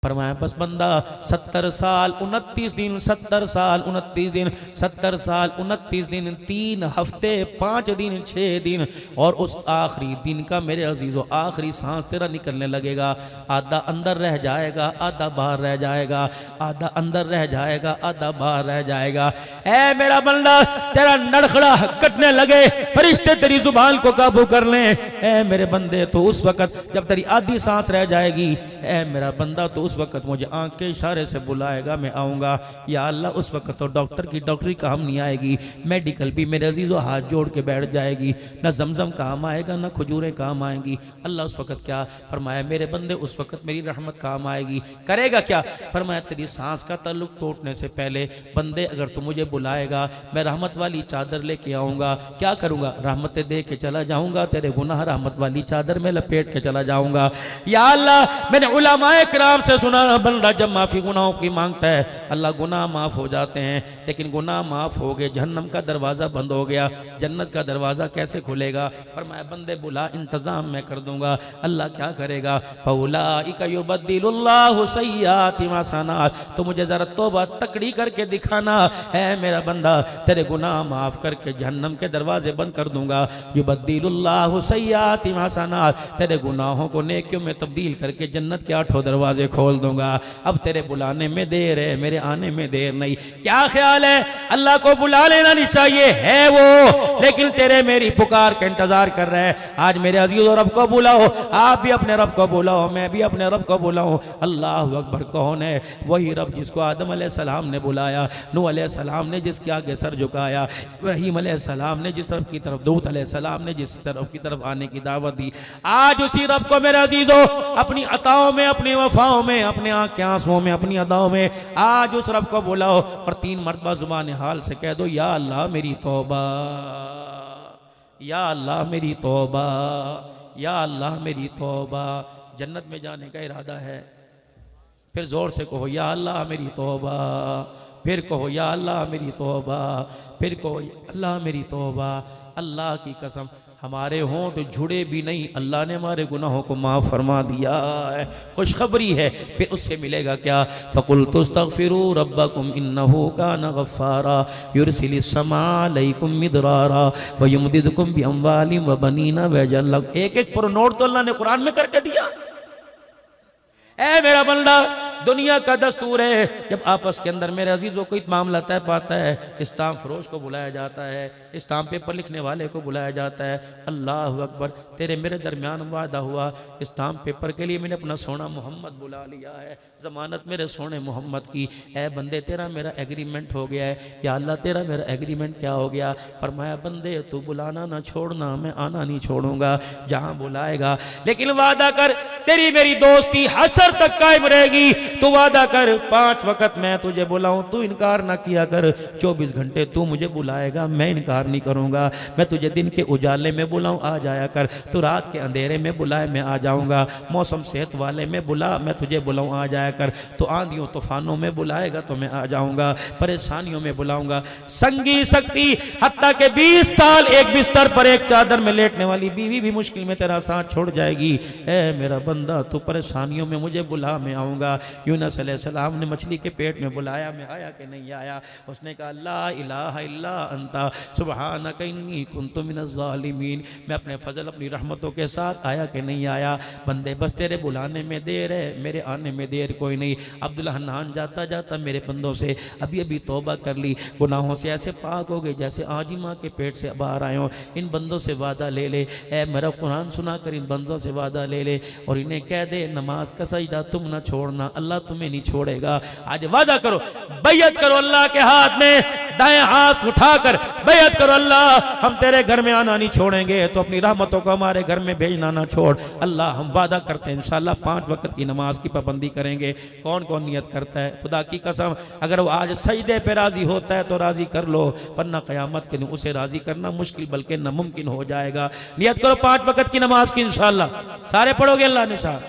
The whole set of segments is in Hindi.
फरमाया बस बंदा 70 साल 29 दिन 70 साल 29 दिन 70 साल 29 दिन 3 हफ्ते 5 दिन 6 दिन और उस आखिरी दिन का मेरे अजीजों आखिरी सांस तेरा निकलने लगेगा। आधा अंदर रह जाएगा आधा बाहर रह जाएगा, आधा अंदर रह जाएगा आधा बाहर रह जाएगा। ऐ मेरा बंदा तेरा नड़खड़ा कटने लगे, फरिश्ते तेरी जुबान को काबू कर लें। ऐ मेरे बंदे तो उस वक्त जब तेरी आधी सांस रह जाएगी, ऐ मेरा बंदा तो उस वक्त मुझे आंख के इशारे से बुलाएगा, मैं आऊँगा। या अल्लाह उस वक्त तो डॉक्टर की डॉक्टरी काम नहीं आएगी, मेडिकल भी मेरे अजीज़ों हाथ जोड़ के बैठ जाएगी। न जमजम काम आएगा न खजूरें काम आएंगी। अल्लाह उस वक्त क्या फरमाया, मेरे बंदे उस वक्त मेरी रहमत काम आएगी। करेगा क्या? फरमाया तेरी सांस का ताल्लुक टूटने से पहले बंदे अगर तू मुझे बुलाएगा, मैं रहमत वाली चादर लेके आऊँगा। क्या करूँगा? रहमतें दे के चला जाऊँगा, तेरे गुनाह रहमत वाली चादर में लपेट के चला जाऊँगा। या अल्लाह मैंने उलमाए किराम से सुना, बंदा जब माफ़ी गुनाहों की मांगता है अल्लाह गुनाह माफ़ हो जाते हैं, लेकिन गुनाह माफ़ हो गए जहन्नम का दरवाज़ा बंद हो गया, जन्नत का दरवाज़ा कैसे खुलेगा? फरमाया बंदे बुला, इंतज़ाम मैं कर दूंगा। अल्लाह क्या करेगा? फउलाइका युबद्दिलुल्लाहु सय्याति हसनात। तो मुझे ज़रा तौबा तकड़ी करके दिखाना है मेरा बंदा, तेरे गुनाह माफ़ करके जहन्नम के दरवाजे बंद कर दूंगा। युबद्दिलुल्लाहु सय्याति हसनात, तेरे गुनाहों को नेकियों में तब्दील करके जन्नत के 8 दरवाजे खोल दूंगा। अब तेरे बुलाने में देर है, मेरे आने में देर नहीं। क्या ख्याल है? अल्लाह को बुला लेना नहीं चाहिए, है वो, लेकिन तेरे मेरी पुकार का इंतजार कर रहा है। आज मेरे अजीज़ों रब को बुलाओ, आप भी अपने रब को बुलाओ, मैं भी अपने रब को बुलाऊं। अल्लाह अकबर कौन है? वही रब जिसको आदम अलैहिस्सलाम ने बुलाया, नूह अलैहिस्सलाम ने जिसके आगे सर झुकाया, इब्राहीम अलैहिस्सलाम ने जिस रब की तरफ, दूत अलैहिस्सलाम ने जिस तरफ की तरफ आने की दावत दी। आज उसी रब को मेरे अजीज़ों अपनी अताओं में, अपनी वफाओं में, अपने आँख के आंसुओं में, अपनी अदाओं में, आज उस रब को बुलाओ और 3 मरतबा जुबान हाल से कह दो, या अल्लाह मेरी तौबा, या अल्लाह मेरी तौबा, या अल्लाह मेरी तौबा। जन्नत में जाने का इरादा है, फिर जोर से कहो या अल्लाह मेरी तौबा, फिर कहो या अल्लाह मेरी तौबा, फिर कहो या अल्लाह मेरी तौबा। अल्लाह की कसम हमारे होंठ झुड़े भी नहीं, अल्लाह ने हमारे गुनाहों को माफ़ फरमा दिया है। खुशखबरी है, फिर उससे मिलेगा क्या? फ़क़ुल्तु अस्तग़फ़िरू रब्बकुम इन्नहु कान गफ़्फ़ारा युरसिलिस समा अलैकुम मिदरारा व युमदिदकुम बिअम्वालिन व बनीना व यजअल लकुम। एक पर नोट तो अल्लाह ने कुरान में करके दिया। ऐ मेरा बंदा, दुनिया का दस्तूर है जब आपस के अंदर मेरे अजीज़ों कोई मामला तय पाता है, स्टाम्प फरोश को बुलाया जाता है, स्टाम्प पेपर लिखने वाले को बुलाया जाता है। अल्लाह अकबर, तेरे मेरे दरमियान वादा हुआ, स्टाम्प पेपर के लिए मैंने अपना सोना मोहम्मद बुला लिया है, ज़मानत मेरे सोने मोहम्मद की। ऐ बंदे तेरा मेरा एग्रीमेंट हो गया है। या अल्लाह तेरा मेरा एग्रीमेंट क्या हो गया? फरमाया बंदे तू बुलाना ना छोड़ना, मैं आना नहीं छोड़ूंगा जहाँ बुलाएगा, लेकिन वादा कर तेरी मेरी दोस्ती हशर तक कायम रहेगी। तू वादा कर 5 वक्त मैं तुझे बुलाऊं, तू इनकार ना किया कर। 24 घंटे तू मुझे बुलाएगा, मैं इनकार नहीं करूंगा। मैं तुझे दिन के उजाले में बुलाऊं, आ जाया कर। तू रात के अंधेरे में बुलाए, मैं आ जाऊंगा। मौसम सेहत वाले में बुला, मैं तुझे बुलाऊं, आ जाया कर। तो आंधियों तूफानों में बुलाएगा तो मैं आ जाऊंगा, परेशानियों में बुलाऊंगा। संगी शक्ति हत्ता के 20 साल एक बिस्तर पर एक चादर में लेटने वाली बीवी भी मुश्किल में तेरा साथ छोड़ जाएगी। ऐ मेरा बंदा तू परेशानियों में मुझे बुला, मैं आऊँगा। यूनुस अलैहिस्सलाम ने मछली के पेट में बुलाया, मैं आया कि नहीं आया? उसने कहा ला इलाहा इल्ला अंता सुब्हानका इन्नी कुन्तु मिनज़ ज़ालिमीन। मैं अपने फजल अपनी रहमतों के साथ आया कि नहीं आया? बंदे बस तेरे बुलाने में देर है, मेरे आने में देर कोई नहीं। अब्दुल्लाह हन्नान जाता जाता मेरे बंदों से अभी अभी तौबा कर ली, गुनाहों से ऐसे पाक हो गए जैसे आज ही माँ के पेट से बाहर आए हो। इन बंदों से वादा ले ले, ऐ मेरा कुरान सुना कर इन बंदों से वादा ले ले और इन्हें कह दे नमाज का सजदा तुम ना छोड़ना, अल्लाह तुम्हें नहीं छोड़ेगा। आज वादा करो, बैयत करो अल्लाह के हाथ में, दाएं हाथ उठाकर बैयत करो, अल्लाह हम तेरे घर में आना नहीं छोड़ेंगे, तो अपनी रहमतों को हमारे घर में भेजना ना छोड़। अल्लाह हम वादा करते हैं इंशाअल्लाह 5 वक्त की नमाज की पाबंदी करेंगे। कौन कौन नियत करता है? खुदा की कसम अगर वो आज सजदे पे राजी होता है तो राजी कर लो, वरना क़यामत के दिन उसे राजी करना मुश्किल बल्कि नामुमकिन हो जाएगा। नियत करो 5 वक्त की नमाज की इंशाअल्लाह। सारे पढ़ोगे अल्लाह निशा।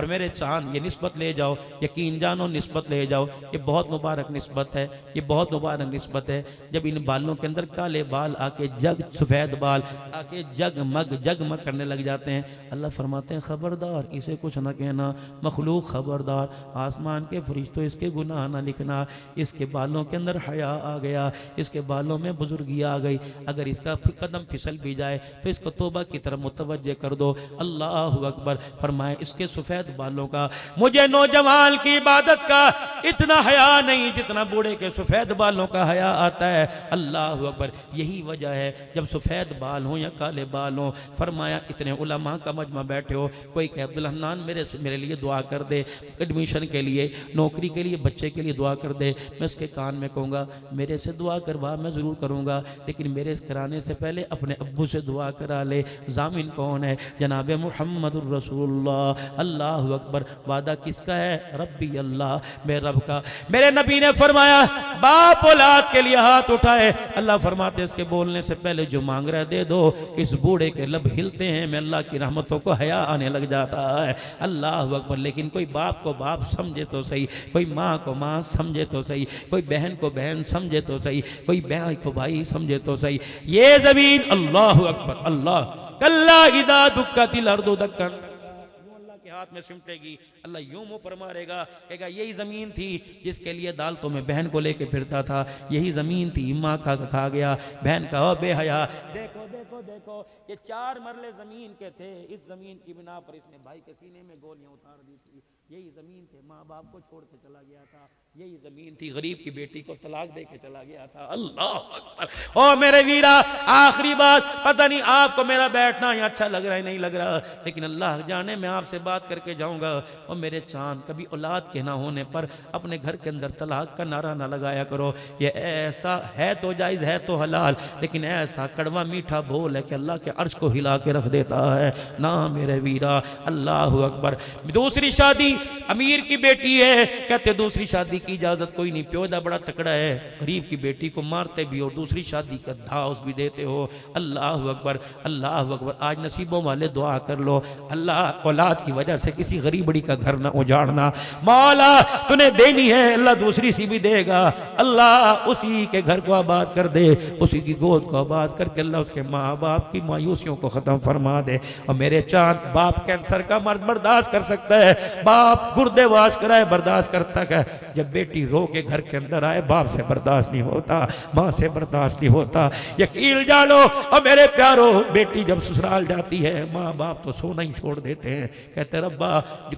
और मेरे चांद ये निस्बत ले जाओ, यकीन जानो निस्बत ले जाओ, ये बहुत मुबारक निस्बत है, ये बहुत मुबारक निस्बत है। जब इन बालों के अंदर काले बाल आके सफ़ेद बाल आके जगमग करने लग जाते हैं, अल्लाह फरमाते हैं खबरदार इसे कुछ ना कहना, मखलूक खबरदार, आसमान के फरिश्तों इसके गुनाह ना लिखना, इसके बालों के अंदर हया आ गया, इसके बालों में बुजुर्गी आ गई, अगर इसका कदम फिसल भी जाए तो इसको तौबा की तरफ मुतवज्जे कर दो। अल्लाह अकबर। फरमाए इसके सफ़ेद बालों का मुझे नौजवान की इबादत का इतना हया नहीं जितना बूढ़े के सफ़ेद बालों का हया आता है। अल्लाह अकबर। यही वजह है जब सफ़ेद बाल हो या काले बाल हो, फरमाया इतने उलमा का मजमा बैठे हो, कोई कहे अब्दुल हन्नान मेरे लिए दुआ कर दे, एडमिशन के लिए, नौकरी के लिए, बच्चे के लिए दुआ कर दे, मैं उसके कान में कहूँगा मेरे से दुआ करवा, मैं ज़रूर करूँगा, लेकिन मेरे कराने से पहले अपने अब्बू से दुआ करा ले। जामिन कौन है? जनाब मुहम्मदुर रसूलुल्लाह। अल्लाह अकबर। वादा किसका है? रब्बी अल्लाह, मेरे रब का। मेरे नबी ने फरमाया बाप औलाद के लिए हाथ उठाए, अल्लाह फरमाते इसके बोलने से पहले जो मांग रहा है दे दो। इस बूढ़े के लब हिलते हैं, मैं अल्लाह की रहमतों को हया आने लग जाता है। अल्लाह अकबर। लेकिन कोई बाप को बाप समझे तो सही, कोई माँ को माँ समझे तो सही, कोई बहन को बहन समझे तो सही, कोई भाई को भाई समझे तो सही। ये जमीन अल्लाह अकबर अल्लाह कल्ला इदा दुक्कतिल अर्दु दक्कन, अल्लाह के हाथ में सिमटेगी, अल्लाह यूं मुंह पर मारेगा, कहेगा यही जमीन थी जिसके लिए दालतों में बहन को लेके फिरता था, यही जमीन थी माँ का खा गया, बहन का ओ बेहया। देखो देखो देखो ये 4 मरले जमीन के थे, इस जमीन की बिना पर इसने भाई के सीने में गोलियां उतार दी थी। यही जमीन थे माँ बाप को छोड़ के चला गया था, यही जमीन थी गरीब की बेटी को तलाक दे के चला गया था। अल्लाह अकबर। ओ मेरे वीरा, आखिरी बात, पता नहीं आपको मेरा बैठना यहाँ अच्छा लग रहा है नहीं लग रहा, लेकिन अल्लाह जाने मैं आपसे बात करके जाऊंगा। और मेरे चांद, कभी औलाद के ना होने पर अपने घर के अंदर तलाक का नारा ना लगाया करो। ये ऐसा है तो जायज़ है तो हलाल, लेकिन ऐसा कड़वा मीठा बोल है कि अल्लाह के अर्श को हिला के रख देता है ना मेरे वीरा। अल्लाह अकबर। दूसरी शादी, अमीर की बेटी है, कहते दूसरी शादी की इजाजत कोई नहीं, प्योदा बड़ा तकड़ा है, गरीब की बेटी को मारते भी और दूसरी शादी का धाउस भी देते हो। अल्लाह अकबर अल्लाह अकबर। आज नसीबों वाले दुआ कर लो, अल्लाह औलाद की वजह से किसी गरीबड़ी का घर ना उजाड़ना। मौला तूने देनी है, अल्लाह दूसरी सी भी देगा, अल्लाह उसी के घर को आबाद कर दे, उसी की गोद को आबाद करके अल्लाह उसके माँ बाप की मायूसियों को खत्म फरमा दे। और मेरे चांद, बाप कैंसर का मर्ज बर्दाश्त कर सकता है, बाप गुर्दे वाश कराए बर्दाश्त करता है, जब बेटी रो के घर के अंदर आए बाप से बर्दाश्त नहीं होता, माँ से बर्दाश्त नहीं होता। यकीन जानो और मेरे प्यारो, बेटी जब ससुराल जाती है माँ बाप तो सोना ही छोड़ देते हैं, कहते रब्बा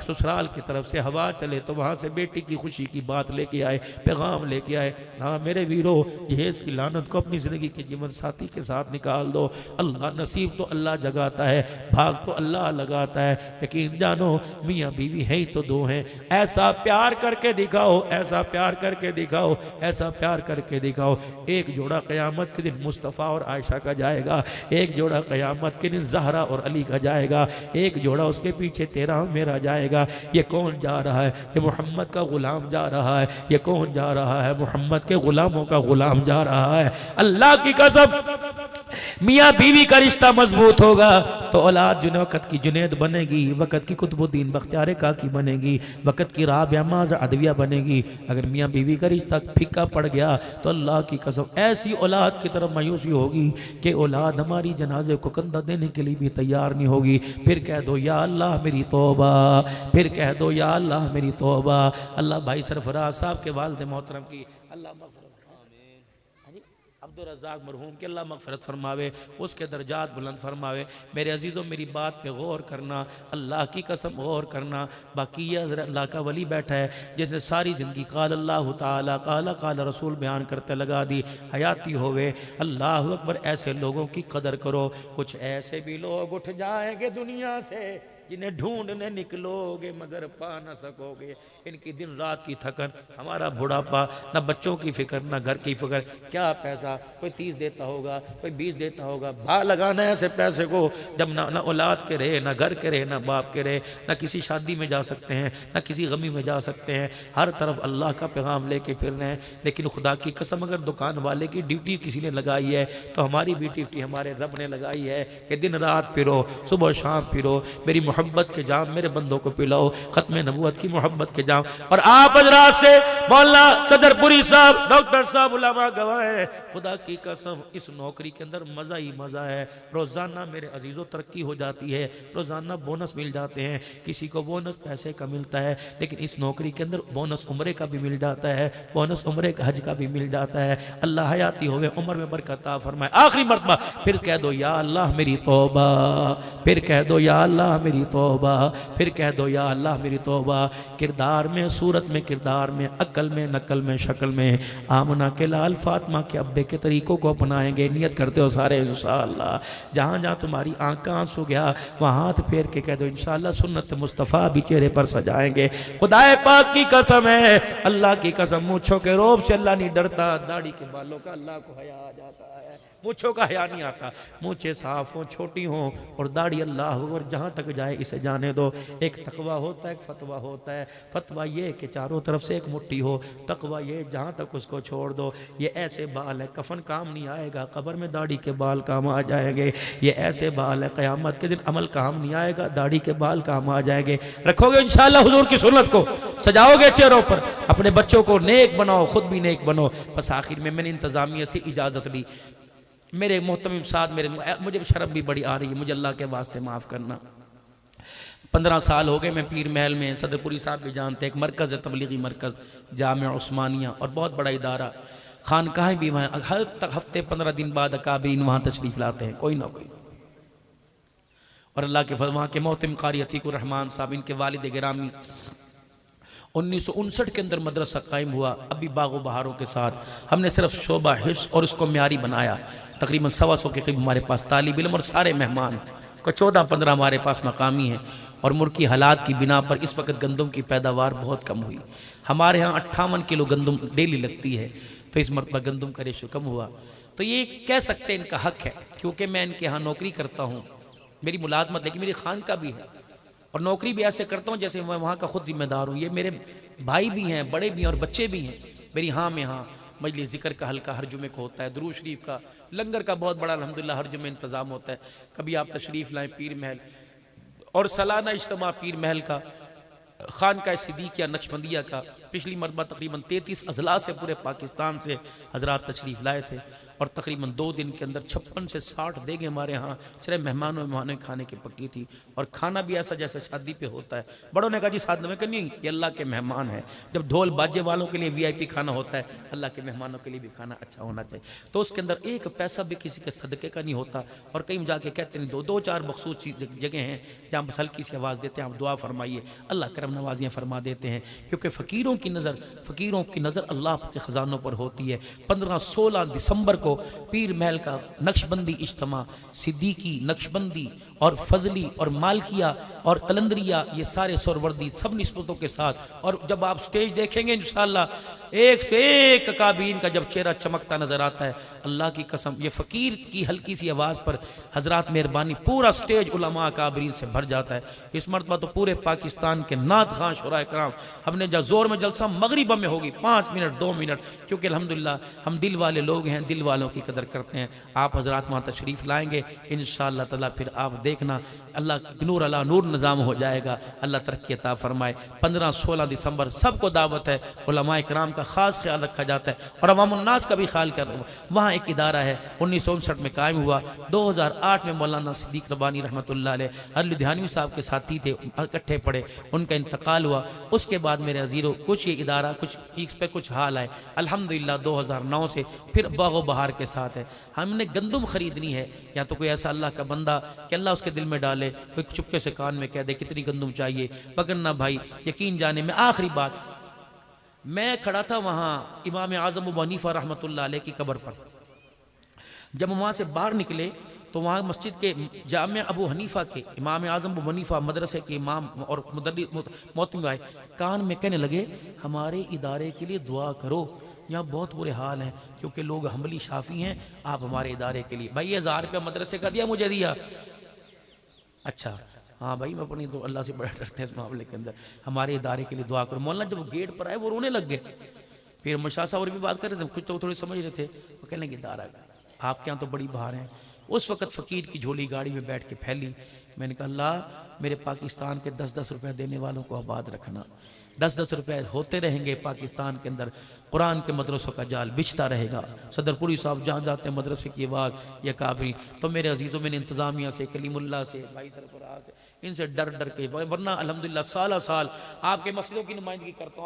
ससुराल की तरफ से हवा चले तो वहाँ से बेटी की खुशी की बात लेके आए, पैगाम लेके आए। ना मेरे वीरो, जहेज की लानत को अपनी ज़िंदगी के जीवन साथी के साथ निकाल दो। अल्लाह नसीब तो अल्लाह जगाता है, भाग तो अल्लाह लगाता है। यकीन जानो मियाँ बीवी है ही तो दो हैं, ऐसा प्यार करके दिखाओ, ऐसा प्यार करके दिखाओ, ऐसा प्यार करके दिखाओ। एक जोड़ा क़यामत के दिन मुस्तफ़ा और आयशा का जाएगा, एक जोड़ा क़यामत के दिन ज़हरा और अली का जाएगा, एक जोड़ा उसके पीछे तेरा मेरा जाएगा। ये कौन जा रहा है? ये मोहम्मद का ग़ुलाम जा रहा है। ये कौन जा रहा है? मोहम्मद के ग़ुलामों का ग़ुलाम जा रहा है। अल्लाह की कसम, मियाँ बीवी का रिश्ता मजबूत होगा तो औलाद जुने वक़्त की जुनैद बनेगी, वक़्त की कुतुबुद्दीन बख्तियार काकी बनेगी, वक़्त की राबिया माज़ अदविया बनेगी। अगर मियाँ बीवी का रिश्ता फीका पड़ गया तो अल्लाह की कसम ऐसी औलाद की तरफ मायूसी होगी कि औलाद हमारी जनाजे को कंधा देने के लिए भी तैयार नहीं होगी। फिर कह दो या अल्लाह मेरी तौबा, फिर कह दो या अल्लाह मेरी तौबा। अल्लाह भाई सरफराज साहब के वालिद मोहतरम की अल्लाह अब्दुल रज़्ज़ाक़ मरहूम के अल्लाह मग़फ़िरत फरमावे, उसके दर्जात बुलंद फरमावे। मेरे अजीज़ों मेरी बात पे गौर करना, अल्लाह की कसम गौर करना। बाकी ये अल्लाह का वली बैठा है जिसने सारी ज़िंदगी क़ाल अल्लाह ताला क़ाल रसूल बयान करते लगा दी, हयाती होवे। अल्लाह अकबर। ऐसे लोगों की कदर करो, कुछ ऐसे भी लोग उठ जाएंगे दुनिया से जिन्हें ढूंढने निकलोगे मगर पा न सकोगे। इनकी दिन रात की थकन, हमारा बुढ़ापा, ना बच्चों की फिक्र ना घर की फिक्र। क्या पैसा, कोई 30 देता होगा, कोई 20 देता होगा, भा लगाना है ऐसे पैसे को जब ना औलाद के रहे, ना घर के रहे, ना बाप के रहे, ना किसी शादी में जा सकते हैं, ना किसी गमी में जा सकते हैं। हर तरफ अल्लाह का पैगाम लेके फिर रहे हैं। लेकिन खुदा की कसम अगर दुकान वाले की ड्यूटी किसी ने लगाई है तो हमारी भी ड्यूटी हमारे रब ने लगाई है कि दिन रात फिरो, सुबह शाम फिरो। मेरी मोहब्बत के जाम मेरे बंदों को पिलाओ, खत्म नबूवत की मोहब्बत के जाम। और आप हजरात से मौलाना सदरपुरी साहब, डॉक्टर साहब, उलमा गवाह है, खुदा की कसम इस नौकरी के अंदर मजा ही मजा है। रोजाना मेरे अजीजों तरक्की हो जाती है, रोजाना बोनस मिल जाते हैं। किसी को बोनस पैसे का मिलता है, लेकिन इस नौकरी के अंदर बोनस उम्रे का भी मिल जाता है, बोनस उम्रे का हज का भी मिल जाता है। अल्लाह हयाती होवे, उम्र में बरकत अता फरमाए। आखिरी मर्तबा फिर कह दो या अल्लाह मेरी तौबा, फिर कह दो या अल्लाह मेरी तौबा, फिर कह दो या अल्लाह मेरी तौबा। किरदार में, सूरत में, किरदार में, अकल में, नकल में, शक्ल में आमना के लाल फातिमा के अब्बे के तरीकों को अपनाएंगे। नियत करते हो सारे इंशाअल्लाह। जहाँ जहाँ तुम्हारी आँख का आंसू गया वहाँ हाथ फेर के कह दो इंशाअल्लाह सुन्नत मुस्तफ़ा भी चेहरे पर सजाएंगे। खुदाए पाक की कसम है, अल्लाह की कसम, मूंछों के रोब से अल्लाह नहीं डरता, दाढ़ी के बालों का अल्लाह को हया आ जाता है, मूंछों का हया नहीं आता। मूंछें साफ हो, छोटी हो और दाढ़ी अल्लाह हो, और जहाँ तक जाए इसे जाने दो। एक तकवा होता है, एक फतवा होता है। फतवा ये कि चारों तरफ से एक मुट्ठी हो, तकवा ये जहाँ तक उसको छोड़ दो। ये ऐसे बाल है कफन काम नहीं आएगा, कब्र में दाढ़ी के बाल काम आ जाएंगे। ये ऐसे बाल है क़यामत के दिन अमल काम नहीं आएगा, दाढ़ी के बाल काम आ जाएंगे। रखोगे इंशाअल्लाह हुजूर की सुन्नत को, सजाओगे चेहरों पर, अपने बच्चों को नेक बनाओ, खुद भी नेक बनो। बस आखिर में मैंने इंतजामिया से इजाज़त ली। मेरे मोहतरम साथ मुझे शर्म भी बड़ी आ रही है, मुझे अल्लाह के वास्ते माफ़ करना। 15 साल हो गए मैं पीर महल में, सदरपुरी साहब भी जानते हैं, एक मरकज़ है, तबलीगी मरकज़ जामिया उस्मानिया, और बहुत बड़ा इदारा, खानकाहें भी वहाँ, हर तक हफ्ते 15 दिन बाद अकाबरीन वहाँ तशरीफ़ लाते हैं कोई ना कोई। और अल्लाह के वहाँ के मोहतरम कारी अतीकुर रहमान साहब, इनके वालिद गिरामी, 1959 के अंदर मदरसा कायम हुआ। अभी बागो बहारों के साथ हमने सिर्फ शोबा हिफ्ज़ और उसको म्यारी बनाया। तकरीबन 125 के करीब हमारे पास तालिब इल्म और सारे मेहमान को 14-15 हमारे पास मकामी हैं। और मुल्की हालात की बिना पर इस वक्त गंदम की पैदावार बहुत कम हुई। हमारे यहाँ 58 किलो गंदम डेली लगती है, तो इस मरतबा गंदम का रेशो कम हुआ। तो ये कह सकते हैं इनका हक है, क्योंकि मैं इनके यहाँ नौकरी करता हूँ, मेरी मुलाजमत, लेकिन मेरी खान का भी है, और नौकरी भी ऐसे करता हूँ जैसे मैं वहाँ का खुद जिम्मेदार हूँ। ये मेरे भाई भी हैं, बड़े भी हैं और बच्चे भी हैं। मेरी हाँ में हाँ, मजलिस ज़िक्र का हल्का हर जुमे को होता है, दुरूद शरीफ का, लंगर का बहुत बड़ा अल्हम्दुलिल्लाह हर जुमे इंतज़ाम होता है। कभी आप तशरीफ़ लाएँ पीर महल, और सालाना इज्तिमा पीर महल का, खानका सिद्दीक़िया नक्शबंदिया का। पिछली मरतबा तकरीबन 33 अजला से पूरे पाकिस्तान से हजरात तशरीफ़ लाए थे, और तकरीबन 2 दिन के अंदर 56 से 60 देगे हमारे यहाँ चले मेहमानों मेहमानों खाने की पक्की थी। और खाना भी ऐसा जैसे शादी पे होता है। बड़ों ने कहा जी साथ में नहीं, ये अल्लाह के मेहमान हैं। जब ढोल बाजे वालों के लिए VIP खाना होता है, अल्लाह के मेहमानों के लिए भी खाना अच्छा होना चाहिए। तो उसके अंदर एक पैसा भी किसी के सदक़े का नहीं होता। और कहीं जाके कहते हैं 2-4 मखसूस जगह हैं जहाँ बस हल्की सी आवाज़ देते हैं, आप दुआ फरमाइए, अल्लाह करम नवाजियाँ फरमा देते हैं। क्योंकि फ़कीरों की नज़र अल्लाह के ख़जानों पर होती है। 15-16 दिसंबर को पीर महल का नक्शबंदी इज्तिमा, सिद्दीकी, नक्शबंदी और फजली और मालकिया और कलंदरिया, ये सारे सोरवर्दी सब निस्बतों के साथ। और जब आप स्टेज देखेंगे इंशाअल्लाह एक से एक अकाबीन का जब चेहरा चमकता नजर आता है, अल्लाह की कसम, ये फ़कीर की हल्की सी आवाज़ पर हजरात मेहरबानी पूरा स्टेज उलमा अकाबरीन से भर जाता है। इस मरतबा तो पूरे पाकिस्तान के नात खां शुरा कराम हमने जब जोर में जलसा मगरिब में होगी 5 मिनट 2 मिनट, क्योंकि अल्हम्दुलिल्लाह हम दिल वाले लोग हैं, दिल वालों की कदर करते हैं। आप हजरात वहाँ तशरीफ़ लाएंगे इंशाअल्लाह ताला, फिर आप देखना अल्लाह नूर अला नूर निज़ाम हो जाएगा। अल्लाह तरक्की अता फरमाए। 15-16 दिसंबर सबको दावत है, उलमाए कराम का ख़ास ख्याल रखा जाता है और अवामुन्नास का भी ख्याल कर। वहाँ एक इदारा है 1959 में कायम हुआ। 2008 में मौलाना सिद्दीक़ रब्बानी रहमतुल्लाह अलैह लुधियानवी साहब के साथी थे, इकट्ठे पढ़े, उनका इंतकाल हुआ। उसके बाद मेरे अजीरों कुछ ये इदारा कुछ इस पर कुछ हाल आए। अल्हम्दुलिल्लाह 2009 से फिर बागो बहार के साथ है। हमने गंदम खरीदनी है, या तो कोई ऐसा अल्लाह का बंदा कि अल्लाह उसके दिल में डाले, कोई चुपके से कान में कह दे कितनी गंदम चाहिए, वगरना भाई यकीन जाने में। आखिरी बात, मैं खड़ा था वहाँ इमाम आज़म अबू हनीफा रहमतुल्लाह अलैह की कब्र पर। जब वहाँ से बाहर निकले तो वहाँ मस्जिद के जामिया अबू हनीफा के इमाम आज़म अबू हनीफा मदरसे के इमाम और मोहतमिम आए, कान में कहने लगे हमारे इदारे के लिए दुआ करो, यहाँ बहुत बुरे हाल हैं, क्योंकि लोग हमली शाफी हैं, आप हमारे इदारे के लिए। भाई 1000 रुपया मदरसे का दिया, मुझे दिया। अच्छा हाँ भाई, मैं अपनी तो अल्लाह से बड़ा डरते हैं इस मामले के अंदर, हमारे इदारे के लिए दुआ करो। मौलाना जब गेट पर आए वो रोने लग गए। फिर मशा साहब और भी बात कर रहे थे, कुछ तो थोड़ी समझ रहे थे। वो कहने लगे इदारा आपके यहाँ तो बड़ी बाहर हैं। उस वक़्त फ़कीर की झोली गाड़ी में बैठ के फैली, मैंने कहा अल्लाह मेरे पाकिस्तान के 10-10 रुपए देने वालों को आबाद रखना। 10-10 रुपए होते रहेंगे पाकिस्तान के अंदर, कुरान के मदरसों का जाल बिछता रहेगा। सदरपुरी साहब जहाँ जाते हैं मदरसे की आवाज़ या काबरी, तो मेरे अजीज़ों मैंने इंतज़ामिया से, कलीमुल्लाह से, भाई सरफराज से, इनसे डर डर के, वरना अल्हम्दुलिल्लाह साल आपके मसलों की नुमाइंदगी करता हूँ।